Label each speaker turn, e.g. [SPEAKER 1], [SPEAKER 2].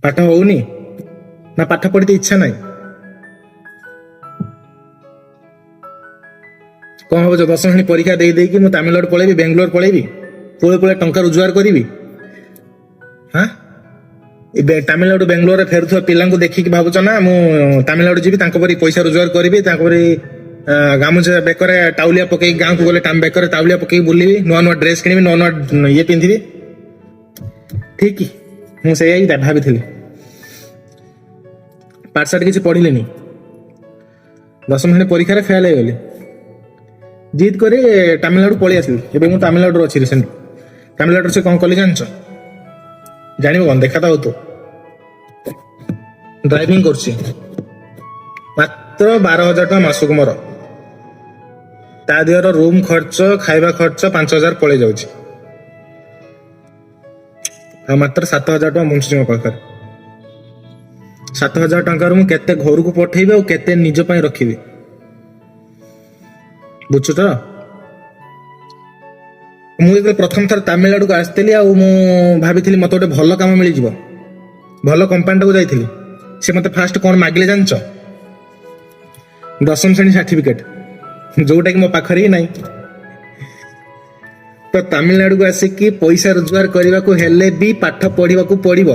[SPEAKER 1] ପାଠ ହଉନି ନା ପାଠ ପଢିତେ ଇଚ୍ଛା ନାହିଁ? କଣ ହବ? 10 ଶ୍ରେଣୀ ପରୀକ୍ଷା ଦେଇକି ମୁଁ ତାମିଲନାଡୁ ପଳେଇବି, ବେଙ୍ଗଲୋର ପଳେଇବି, ପୁଳେ ପୁଳେ ଟଙ୍କା ରୋଜଗାର କରିବି? ହଁ, ତାମିଲନାଡୁ ବେଙ୍ଗଲୋରରେ ଫେରୁଥିବା ପିଲାଙ୍କୁ ଦେଖିକି ଭାବୁଛ ନା ମୁଁ ତାମିଲନାଡୁ ଯିବି, ତାଙ୍କ ପରି ପଇସା ରୋଜଗାର କରିବି, ତାଙ୍କ ପରି ଗାମୁଛା ବେକରେ ଟାଉଲିଆ ପକେଇକି ଗାଁକୁ ଗଲେ ବେକରେ ଟାଉଲିଆ ପକେଇକି ବୁଲିବି, ନୂଆ ନୂଆ ଡ୍ରେସ୍ କିଣିବି, ନୂଆ ନୂଆ ଇଏ ପିନ୍ଧିବି? ଠିକ କି? ମୁଁ ସେଇଆ ହିଁ ଭାବିଥିଲି। ପାଠଶାଠ କିଛି ପଢିଲିନି, 10 ଶ୍ରେଣୀ ପରୀକ୍ଷାରେ ଫେଲ୍ ହେଇଗଲି। ଜିଦ୍ କରି ତାମିଲନାଡୁ ପଳେଇ ଆସିଲି। ଏବେ ମୁଁ ତାମିଲନାଡୁରେ ଅଛି ରିସେଣ୍ଟ। ତାମିଲନାଡୁରେ ସେ କଣ କଲି ଜାଣିଛ? ଜାଣିବ କଣ? ଦେଖା ତ ହଉ, ଡ୍ରାଇଭିଂ କରୁଛି, ମାତ୍ର 12,000 ଟଙ୍କା ମାସକୁ ମୋର। ତା ଦେହର ରୁମ୍ ଖର୍ଚ୍ଚ, ଖାଇବା ଖର୍ଚ୍ଚ 5,000 ପଳେଇ ଯାଉଛି, ଆଉ ମାତ୍ର 7,000 ଟଙ୍କା ବଞ୍ଚୁଛି ମୋ ପାଖରେ। 7,000 ଟଙ୍କାରୁ ମୁଁ କେତେ ଘରକୁ ପଠେଇବି ଆଉ କେତେ ନିଜ ପାଇଁ ରଖିବି? ବୁଝୁଛ ତ? ମୁଁ ଯେତେବେଳେ ପ୍ରଥମ ଥର ତାମିଲନାଡୁକୁ ଆସିଥିଲି, ଆଉ ମୁଁ ଭାବିଥିଲି ମତେ ଗୋଟେ ଭଲ କାମ ମିଳିଯିବ, ଭଲ କମ୍ପାନୀଟାକୁ ଯାଇଥିଲି। ସେ ମତେ ଫାଷ୍ଟ କଣ ମାଗିଲେ ଜାଣିଛ? 10ମ ଶ୍ରେଣୀ ସାର୍ଟିଫିକେଟ, ଯୋଉଟା କି ମୋ ପାଖରେ ହିଁ ନାହିଁ। ତ ତାମିଲନାଡୁକୁ ଆସିକି ପଇସା ରୋଜଗାର କରିବାକୁ ହେଲେ ବି ପାଠ ପଢିବାକୁ ପଡିବ।